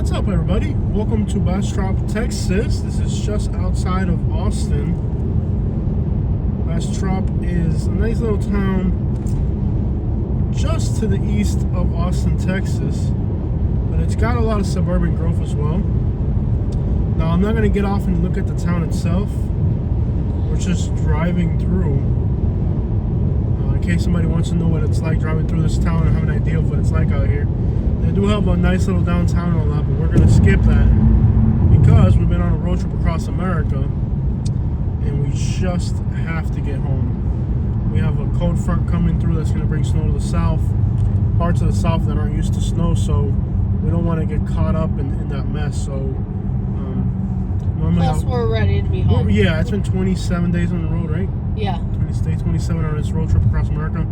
What's up, everybody? Welcome to Bastrop, Texas. This is just outside of Austin. Bastrop is a nice little town just to the east of Austin, Texas, but it's got a lot of suburban growth as well. Now, I'm not going to get off and look at the town itself. We're just driving through. In case somebody wants to know what it's like driving through this town and have an idea of what it's like out here. They do have a nice little downtown and all that, but we're going to skip that because we've been on a road trip across America and we just have to get home. We have a cold front coming through that's going to bring snow to the south, parts of the south that aren't used to snow, so we don't want to get caught up in that mess. So normally plus we're ready to be home. Yeah, it's been 27 days on the road, right? Yeah. 27 on this road trip across America.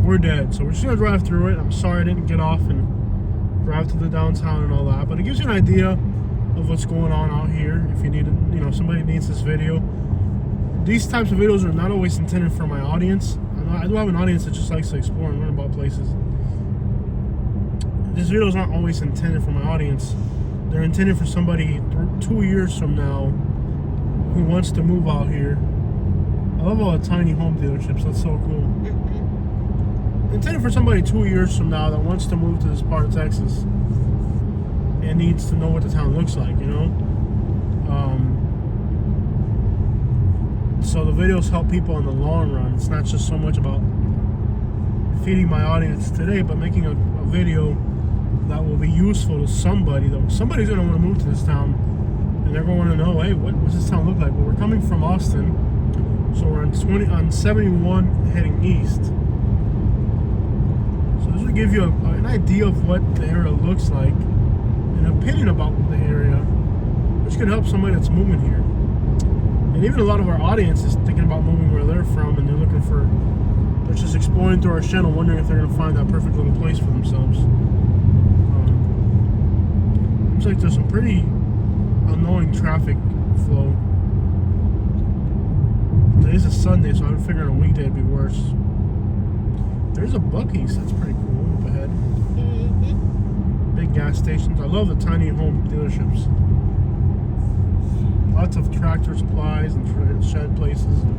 We're dead, so we're just going to drive through it. I'm sorry I didn't get off and drive to the downtown and all that, but it gives you an idea of what's going on out here. If you need, somebody needs this video. These types of videos are not always intended for my audience. I do have an audience that just likes to explore and learn about places. These videos aren't always intended for my audience. They're intended for somebody 2 years from now who wants to move out here. I love all the tiny home dealerships. That's so cool. Intended for somebody 2 years from now that wants to move to this part of Texas and needs to know what the town looks like, so the videos help people in the long run. It's not just so much about feeding my audience today, but making a video that will be useful to somebody. Somebody's going to want to move to this town and they're going to want to know, hey, what does this town look like? Well, we're coming from Austin, so we're on 71 heading east. This will give you an idea of what the area looks like, an opinion about the area, which could help somebody that's moving here. And even a lot of our audience is thinking about moving where they're from, and they're just exploring through our channel, wondering if they're going to find that perfect little place for themselves. Seems like there's some pretty annoying traffic flow. Today's a Sunday, so I would figure on a weekday it'd be worse. There's a Buc-ee's. That's pretty cool up ahead. Mm-hmm. Big gas stations. I love the tiny home dealerships. Lots of tractor supplies and shed places and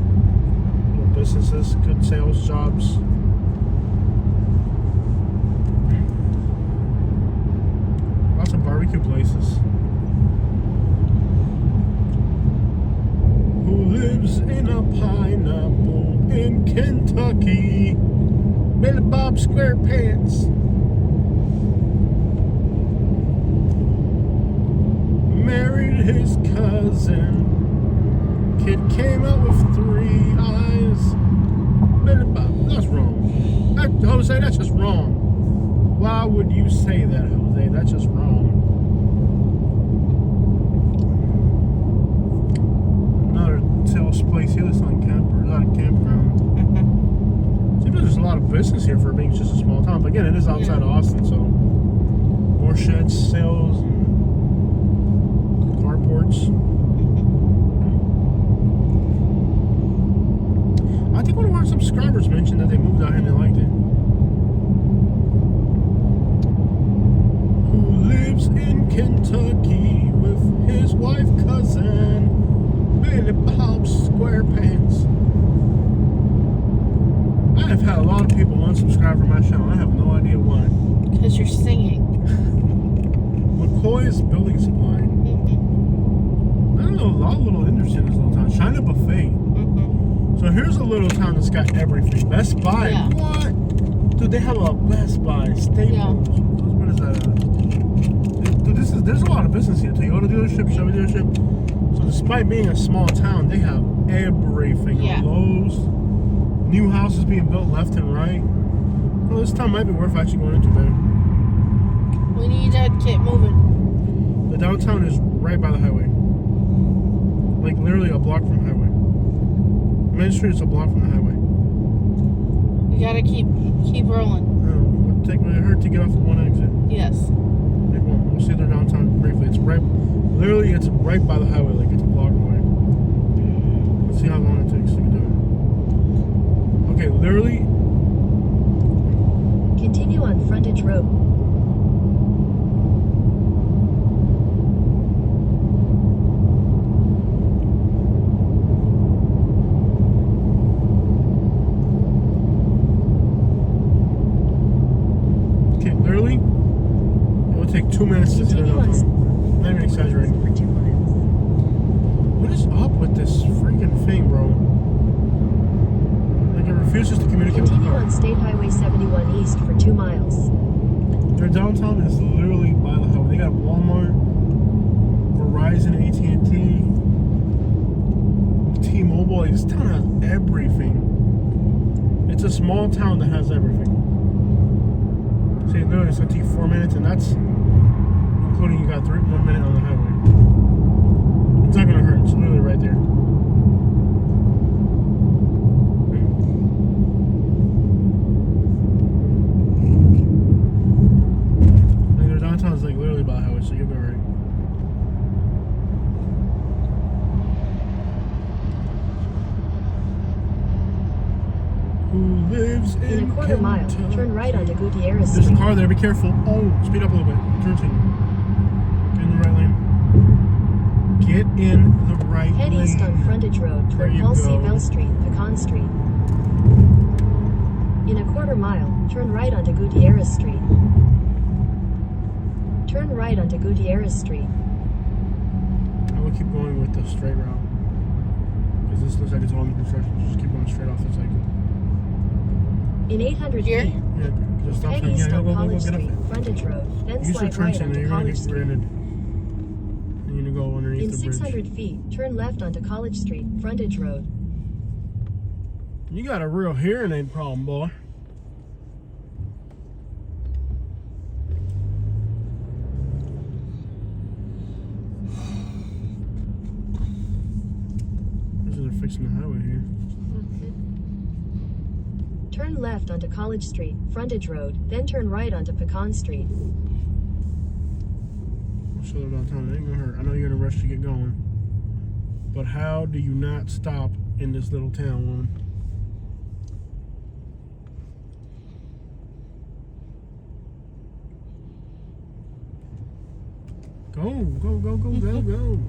little businesses. Good sales jobs. Lots of barbecue places. Who lives in a pineapple in Kentucky? Billy Bob SquarePants. Married his cousin. Kid came out with 3 eyes. Billy Bob. That's wrong. Jose, that's just wrong. Why would you say that, Jose? That's just wrong. Another sales place here. That's not a campground. There's a lot of business here for being just a small town, but again, it is outside of Austin, so more sheds, sales, and carports. I think one of our subscribers mentioned that they moved out here and they liked it. Who lives in Kentucky with his wife cousin, Billy Bob SquarePants. I've had a lot of people unsubscribe from my channel. I have no idea why. Because you're singing. McCoy's Building Supply. Mm-hmm. I don't know, a lot of little industry in this little town. China Buffet. Mm-hmm. So here's a little town that's got everything. Best Buy. Yeah. What? Dude, they have a Best Buy, Staples. Yeah. What is that? Dude, there's a lot of business here. Toyota dealership, Chevy dealership. So despite being a small town, they have everything. Yeah. Lowe's. New houses being built left and right. Well, this town might be worth actually going into, man. We need to get moving. The downtown is right by the highway. Like literally a block from the highway. Main Street is a block from the highway. We gotta keep rolling. It'll take me a hurt to get off the one exit. Yes. It won't. We'll see their downtown briefly. It's right by the highway, like it's a block away. Let's see how long it takes to get there. Okay, literally. Continue on frontage road. It'll take 2 minutes to see the Continue on downtown. Not even exaggerating. for 2 miles. What is up with this freaking thing, bro? Like, it refuses to communicate with the Continue car. on State Highway 71 east for 2 miles. Their downtown is literally by the highway. They got Walmart, Verizon, AT&T, T-Mobile. Like, this town has everything. It's a small town that has everything. See, literally, it's gonna take 4 minutes, and that's including you got 1 minute on the highway. It's not gonna hurt. It's literally right there. Like, their downtown is like literally by the highway, so you'll be alright. Who lives In a quarter mile, Kentucky? turn right onto Gutierrez There's a Street. car there. Be careful. Oh, speed up a little bit. Turn signal. Get in the right lane. Get in the right Head lane. east on Frontage Road There toward you Paul C. go. Bell Street, Pecan Street. In a quarter mile, turn right onto Gutierrez Street. Turn right onto Gutierrez Street. I will keep going with the straight route. Because this looks like it's all in construction. Just keep going straight off this exit. In 800 Here? feet, Yeah, just stop head sign. east Yeah, on go, College get up Street, there. Frontage Road, then Use your slide turn right signal. onto You're going to College get Street. rented. And you're going to go underneath In the bridge. 600 feet, turn left onto College Street, Frontage Road. You got a real hearing aid problem, boy. This is fixing the highway here. Turn left onto College Street, Frontage Road, then turn right onto Pecan Street. I'll slow downtown. It ain't gonna hurt. I know you're in a rush to get going. But how do you not stop in this little town, woman? Go, go, go, go, go, go.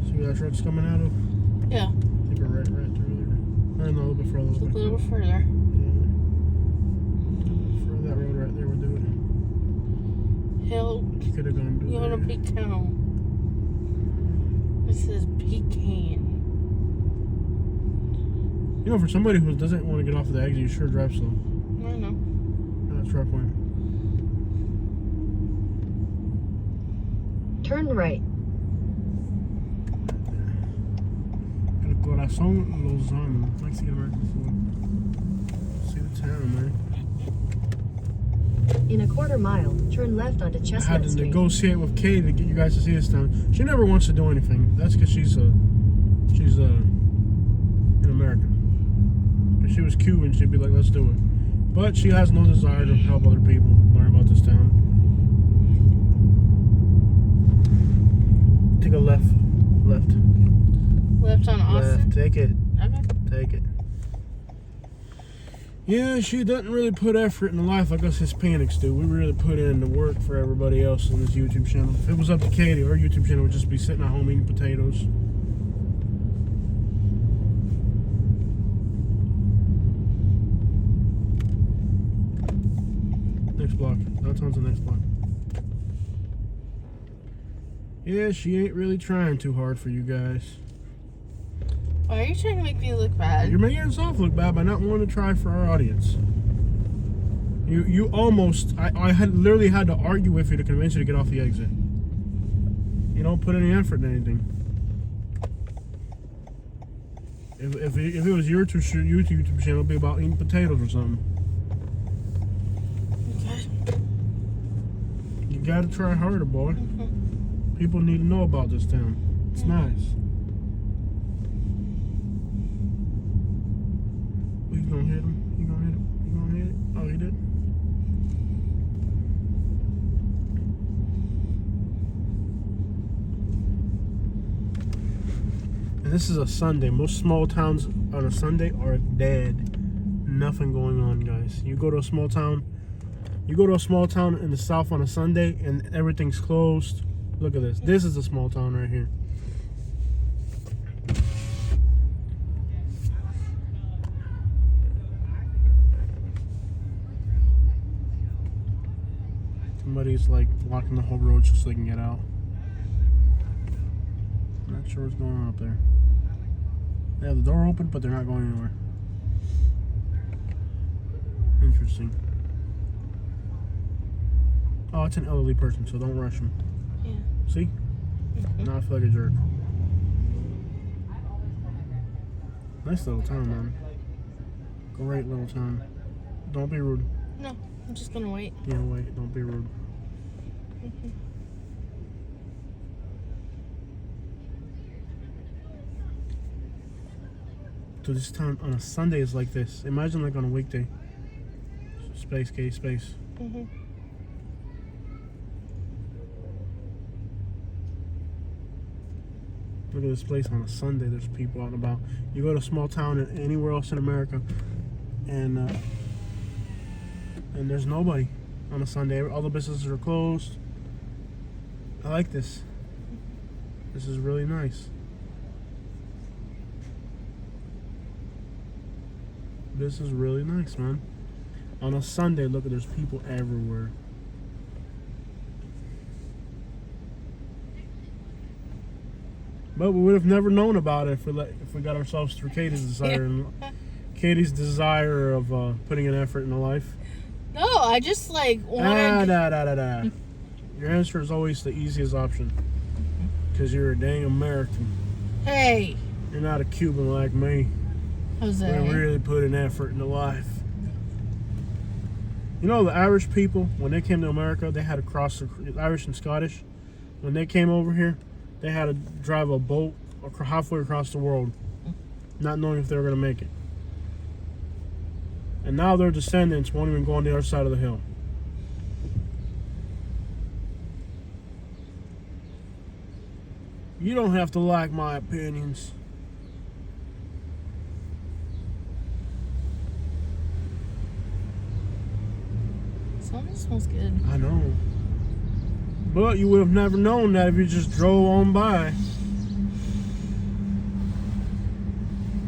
See where that truck's coming out of? Yeah, Take it right through there. Or no, a little bit further. just a A little little bit. further. Yeah. Further that road right there would do it. Hell, You could have gone to you want a there. big town. This is pecan. You know, for somebody who doesn't want to get off of the exit, you sure drive slow. I know. That truck went. Turn right. El Corazón Lozano. Mexican American food. See the town, man. In a quarter mile, turn left onto I had Chestnut to Street. negotiate with Kay to get you guys to see this town. She never wants to do anything. That's because she's an American. If she was Cuban, she'd be like, let's do it. But she has no desire to help other people learn about this town. Take a left. Left on Austin? Left. Take it. Okay. Take it. Yeah, she doesn't really put effort in life like us Hispanics do. We really put in the work for everybody else on this YouTube channel. If it was up to Katie, our YouTube channel would just be sitting at home eating potatoes. Next block. Downtown's the next block. Yeah, she ain't really trying too hard for you guys. Why are you trying to make me look bad? You're making yourself look bad by not wanting to try for our audience. You almost, I literally had to argue with you to convince you to get off the exit. You don't put any effort in anything. If it was your YouTube channel, it'd be about eating potatoes or something. Okay. You gotta try harder, boy. Mm-hmm. People need to know about this town. It's nice. He's gonna hit him. He's gonna hit him. He's gonna hit it. Oh, he did. And this is a Sunday. Most small towns on a Sunday are dead. Nothing going on, guys. You go to a small town in the south on a Sunday and everything's closed. Look at this. This is a small town right here. somebody's like blocking the whole road just so they can get out. I'm not sure what's going on up there. They have the door open, but they're not going anywhere. Interesting. Oh, it's an elderly person, so don't rush him. Yeah. See? Now I feel like a jerk. Nice little town, man. Great little town. Don't be rude. No, I'm just gonna wait. Yeah, wait. Don't be rude. So this town on a Sunday is like this. Imagine like on a weekday. Space, K, space. Look at this place on a Sunday. There's people out and about. You go to a small town anywhere else in America, and there's nobody on a Sunday. All the businesses are closed. I like this. This is really nice. This is really nice, man. On a Sunday, look at there's people everywhere. But we would have never known about it if we got ourselves through Katie's desire and Katie's desire of putting an effort into life. No, I just like wanted. Your answer is always the easiest option because you're a dang American. Hey, You're not a Cuban like me. Jose. We really put an effort into life. You know, the Irish people, when they came to America, they had to cross the Irish and Scottish. When they came over here, they had to drive a boat halfway across the world, not knowing if they were going to make it. And now their descendants won't even go on the other side of the hill. You don't have to like my opinions. Something smells good. I know. But you would have never known that if you just drove on by.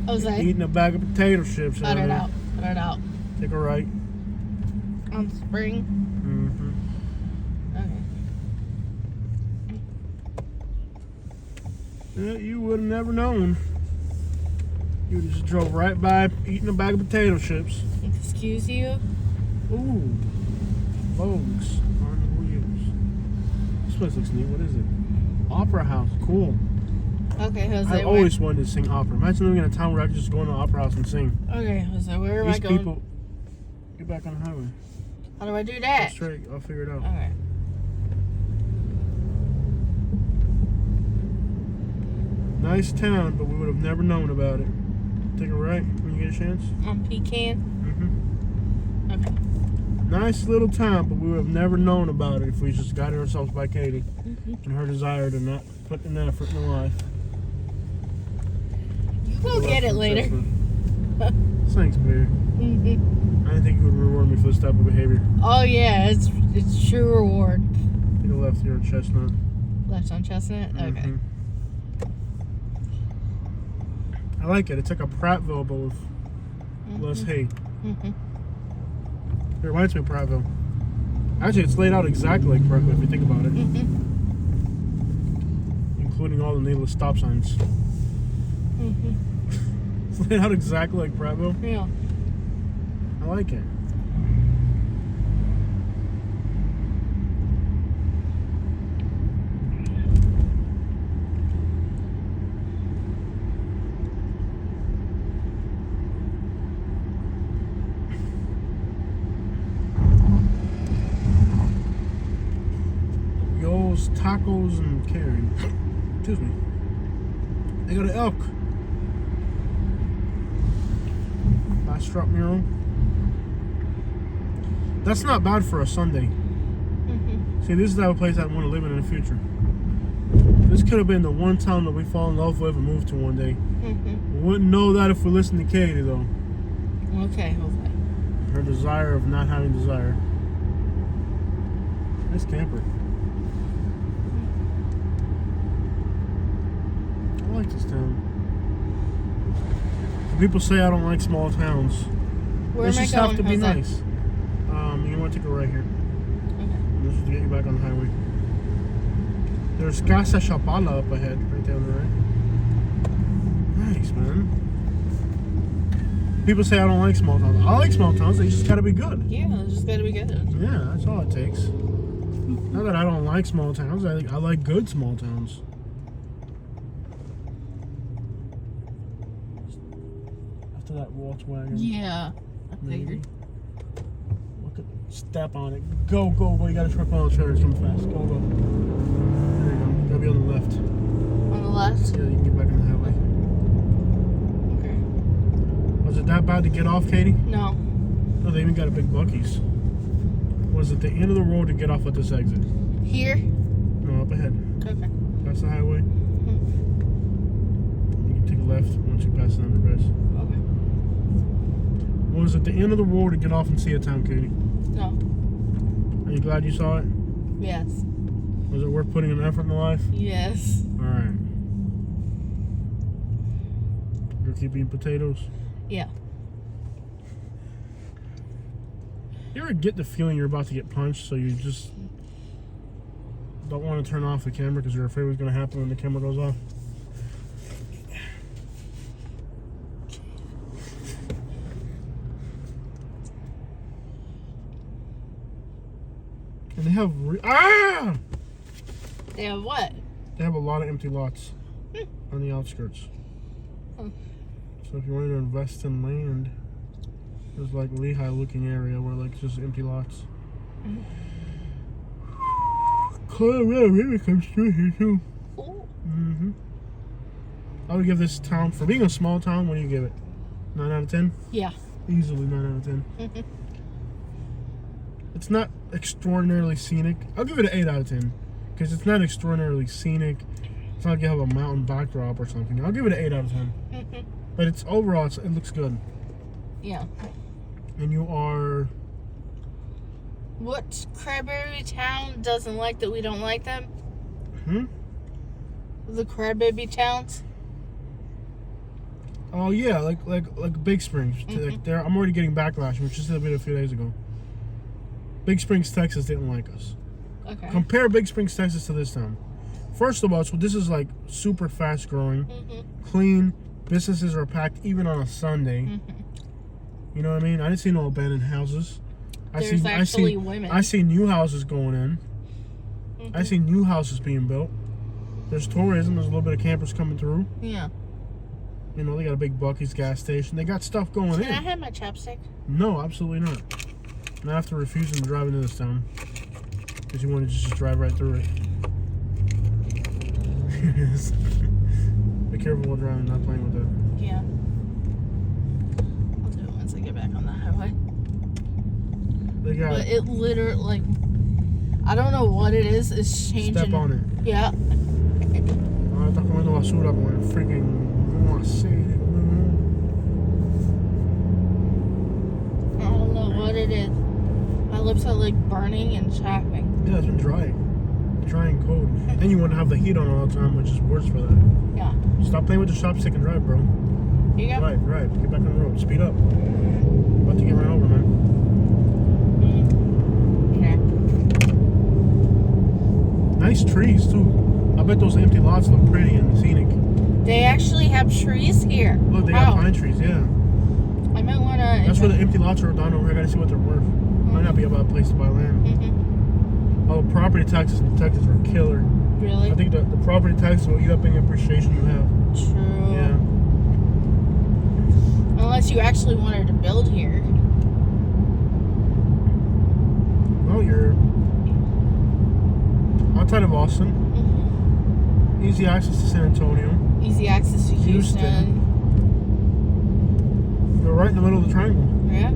Jose. Eating a bag of potato chips. Cut it out. Cut it out. Take a right. On Spring. Okay. Yeah, you would have never known. You just drove right by eating a bag of potato chips. Excuse you? Ooh. Vogues on the wheels. This place looks neat. What is it? Opera house. Cool. Okay, Jose. I always wanted to sing opera. Imagine living in a town where I could just go into the opera house and sing. Okay, Jose, where am I These going? people. Get back on the highway. How do I do Go that? straight. I'll figure it out. Okay. Nice town, but we would have never known about it. Take a right when you get a chance. On Pecan? Mm-hmm. Okay. Nice little town, but we would have never known about it if we just guided ourselves by Katie and her desire to not put an effort in life. We'll get it later. Thanks, baby. I didn't think you would reward me for this type of behavior. Oh yeah, it's true reward. Take a left here on Chestnut. Left on Chestnut? Okay. Mhm. I like it. It's like a Prattville, but with less hate. It reminds me of Prattville. Actually, it's laid out exactly like Prattville if you think about it. Including all the needless stop signs. It's laid out exactly like Prattville. Yeah. I like it. Yo's Tacos and Catering. Excuse me. They got an elk. Bastrop mural. That's not bad for a Sunday. See, this is the type of place I want to live in the future. This could have been the one town that we fall in love with and move to one day. We wouldn't know that if we listened to Katie, though. Okay, Jose. Her desire of not having desire. Nice camper. I like this town. People say I don't like small towns. Where This am I just going, have to be Jose? nice. You want to take a right here. Okay. This is to get you back on the highway. There's Casa Chapala up ahead, right there on the right. Nice, man. People say I don't like small towns. I like small towns. They just gotta be good. Yeah, it's just gotta be good. Yeah, that's all it takes. Not that I don't like small towns. I like good small towns. After that Volkswagen. Yeah, I figured. Look at, step on it. Go, go, go. You got a truck on the trailer. It's coming fast. Go, go. There you go. You gotta be on the left. On the left? Yeah, you can get back on the highway. Okay. Was it that bad to get off, Katie? No. No, they even got a big Buc-ee's. Was it the end of the road to get off at this exit? Here? No, up ahead. Okay. That's the highway. You can take a left once you pass the underpass. Okay. Was it the end of the road to get off and see a town, Katie? No. Are you glad you saw it? Yes. Was it worth putting an effort in the life? Yes. Alright. You'll keep eating potatoes? Yeah. You ever get the feeling you're about to get punched, so you just don't want to turn off the camera because you're afraid what's going to happen when the camera goes off? And they have They have what? They have a lot of empty lots on the outskirts. Hmm. So if you wanted to invest in land, there's like Lehigh looking area where like just empty lots. Colorado River comes through here too. Cool. I would give this town, for being a small town, what do you give it? 9 out of 10? Yeah. Easily 9 out of 10. It's not extraordinarily scenic. I'll give it an 8 out of 10. Because it's not extraordinarily scenic. It's not like you have a mountain backdrop or something. I'll give it an 8 out of 10. But it's overall, it looks good. Yeah. And you are... What Crybaby Town doesn't like that we don't like them? The Crybaby Towns? Oh yeah, like Big Springs. Like there, I'm already getting backlash, which just happened a few days ago. Big Springs, Texas didn't like us. Okay. Compare Big Springs, Texas to this town. First of all, so this is like super fast growing, clean. Businesses are packed even on a Sunday. You know what I mean? I didn't see no abandoned houses. I see women. I see new houses going in. I see new houses being built. There's tourism. There's a little bit of campers coming through. Yeah. You know, they got a big Buc-ee's gas station. They got stuff going in. Can I have my chapstick? No, absolutely not. Not after refusing to drive into this town. Because you want to just drive right through it. Be careful while driving, not playing with that. Yeah. I'll do it once I get back on the highway. They got... But it literally, like, I don't know what it is. It's changing. Step on it. Yeah. Ah, está comiendo basura con el freaking... ¿Cómo así? I don't know what it is. My lips are like burning and chapping. Yeah, it's been dry. Dry and cold. And you want to have the heat on all the time, which is worse for that. Yeah. Stop playing with the chopstick and drive, bro. Here you go. Right. Get back on the road. Speed up. About to get ran over, man. Nice trees, too. I bet those empty lots look pretty and scenic. They actually have trees here. Look, they got pine trees, yeah. I might want to... That's where the empty lots are down over here. I gotta see what they're worth. Might not be a bad place to buy land. Oh, property taxes in Texas are killer. Really? I think the property taxes will eat up any appreciation you have. True. Yeah. Unless you actually wanted to build here. Well, you're outside of Austin. Easy access to San Antonio. Easy access to Houston. You're right in the middle of the triangle. Yeah.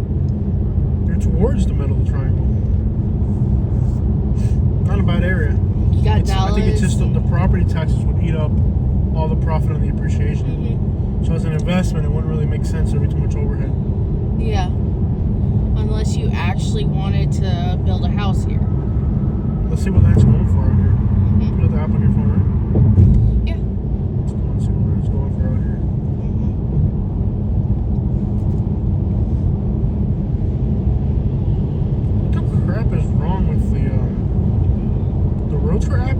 You're towards the middle of the triangle. Not a bad area. You got Dallas. I think it's just the property taxes would eat up all the profit on the appreciation. So as an investment, it wouldn't really make sense. There'd be too much overhead. Yeah. Unless you actually wanted to build a house here. Let's see what land's going for out here. You got the app on your phone, right? Yeah. Let's see what land's going for out here. What the crap is wrong with the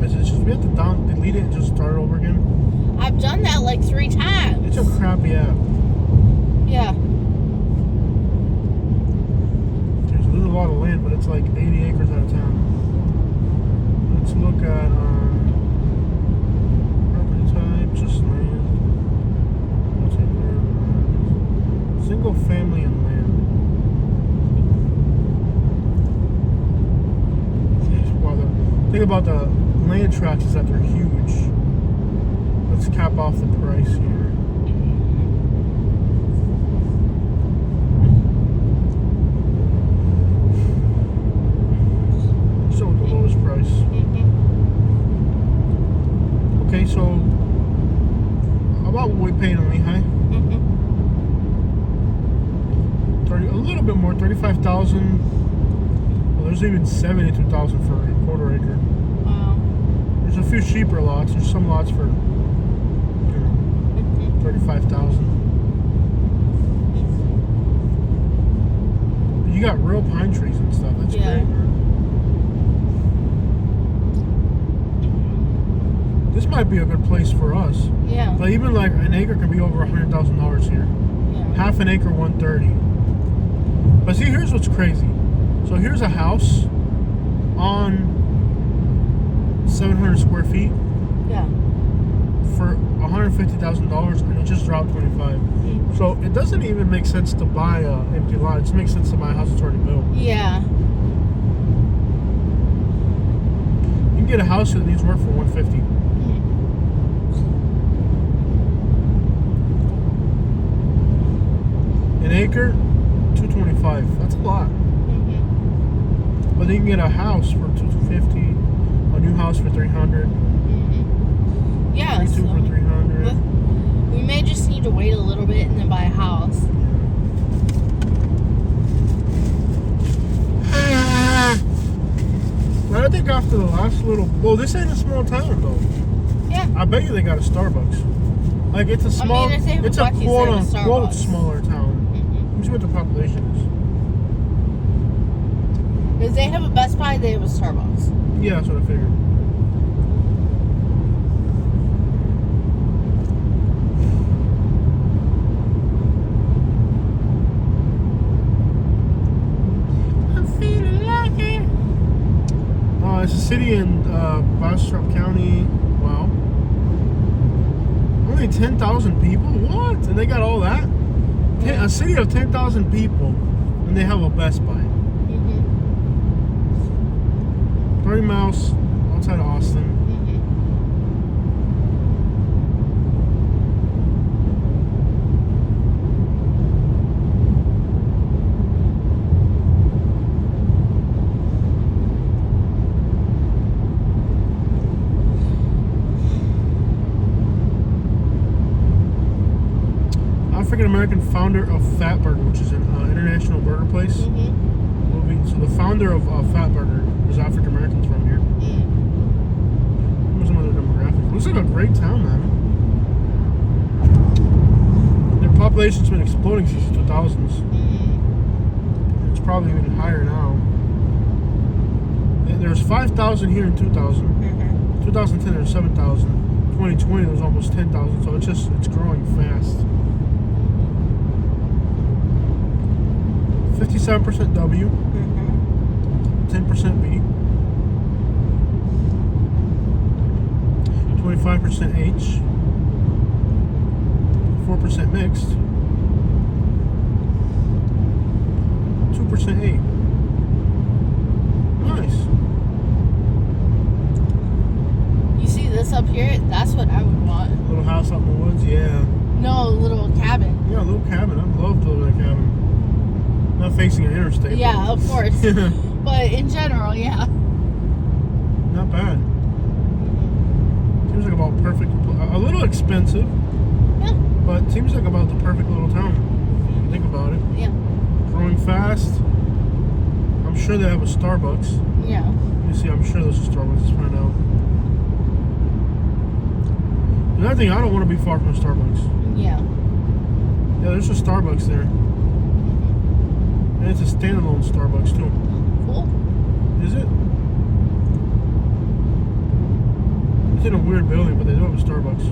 Is it just we have to delete it and just start it over again? I've done that like 3 times. It's a crappy app. Yeah. There's a lot of land, but it's like 80 acres out of town. Let's look at property type, just land. Single family and land. Well, the thing about the land tracts is that they're huge. Let's cap off the price here. So the lowest price. Okay, so about what we paid on Lehigh. 30, a little bit more, 35,000. Well, there's even 72,000 for a quarter acre. Wow. There's a few cheaper lots. There's some lots for 35,000. But you got real pine trees and stuff. That's Yeah. great, man. This might be a good place for us. Yeah. But even like an acre can be over $100,000 here. Yeah. Half an acre, 130. But see, here's what's crazy. So here's a house on 700 square feet Yeah. for $150,000, and it just dropped 25. So it doesn't even make sense to buy an empty lot. It just makes sense to buy a house that's already built. Yeah. You can get a house that needs work for $150. An acre, $225. That's a lot. But then you can get a house for $250, a new house for $300, Yeah. 32 for $300. We may just need to wait a little bit and then buy a house. But I think after the last little, well, this ain't a small town though. Yeah. I bet you they got a Starbucks. Like it's a small, if they have it's a a Buc-ee's, quote they have a unquote Starbucks. smaller town. Let me see what the population If they have a Best Buy, they have a Starbucks. is. Yeah, that's what I figured. I'm feeling lucky. It's a city in Bastrop County. Wow. Only 10,000 people? What? And they got all that? A city of 10,000 people, and they have a Best Buy. 30 miles outside of Austin. African-American founder of Fatburger, which is an international burger place. So the founder of Fatburger is African-Americans from here. What are some other demographics? Looks like a great town, man. Their population's been exploding since the 2000s. It's probably even higher now. There was 5,000 here in 2000. 2010 there was 7,000. 2020 there was almost 10,000. So it's growing fast. 57% W, 10% B, 25% H, 4% mixed, 2% A. Nice. You see this up here? That's what I would want. Little house out in the woods, yeah. No, a little cabin. Yeah, a little cabin. I'd love to live in a cabin. Not facing an interstate. Yeah, of course. Yeah. But in general, yeah. Not bad. Seems like about perfect. A little expensive. Yeah. But seems like about the perfect little town. Think about it. Yeah. Growing fast. I'm sure they have a Starbucks. Yeah. Let me see. I'm sure there's a Starbucks. Let's find out. Another thing, I don't want to be far from a Starbucks. Yeah. Yeah, there's a Starbucks there. And it's a standalone Starbucks too. Cool. Is it? It's in a weird building, but they do have a Starbucks.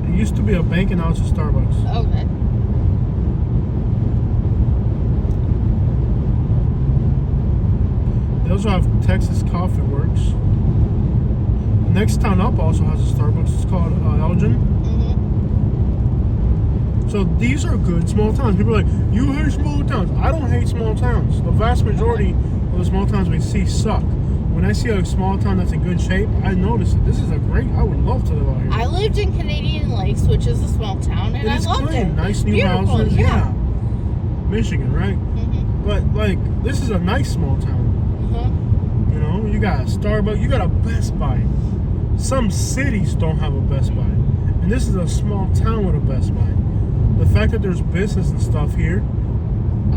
It used to be a bank and now it's a Starbucks. Okay. They also have Texas Coffee Works. The next town up also has a Starbucks. It's called Elgin. Mm-hmm. So these are good small towns. People are like, you hate small towns. I don't hate small towns. The vast majority of the small towns we see suck. When I see a small town that's in good shape, I notice it. This is a great. I would love to live out here. I lived in Canadian Lakes, which is a small town, and I It's loved clean. it. Nice new Beautiful, houses. yeah. Michigan, right? Mm-hmm. But like, this is a nice small town. Uh-huh. You know, you got a Starbucks, you got a Best Buy. Some cities don't have a Best Buy, and this is a small town with a Best Buy. The fact that there's business and stuff here,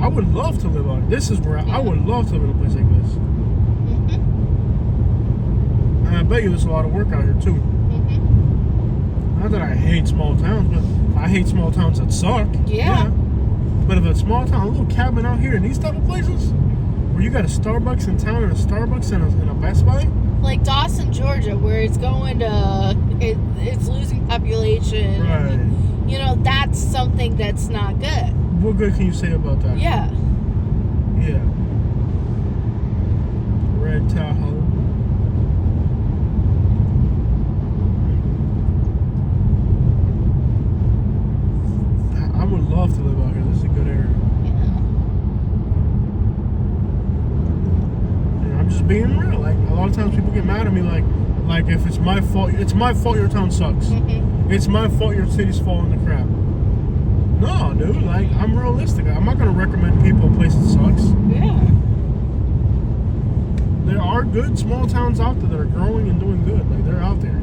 I would love to live out here. This is where I would love to live in a place like this. Mm-hmm. And I bet you there's a lot of work out here too. Mm-hmm. Not that I hate small towns, but I hate small towns that suck. Yeah. But if a small town, a little cabin out here in these type of places, where you got a Starbucks in town and a Starbucks and a Best Buy, Like Dawson, Georgia, where it's going to, it's losing population. right? You know, that's something that's not good. What good can you say about that? Yeah. Yeah. Red Tahoe. I would love to live out here. This is a good area. And I'm just being real. Like, a lot of times people get mad at me like if it's my fault your town sucks. Mm-hmm. It's my fault your city's falling to crap. No, dude, like, I'm realistic. I'm not gonna recommend people a place that sucks. Yeah. There are good small towns out there that are growing and doing good. Like, they're out there.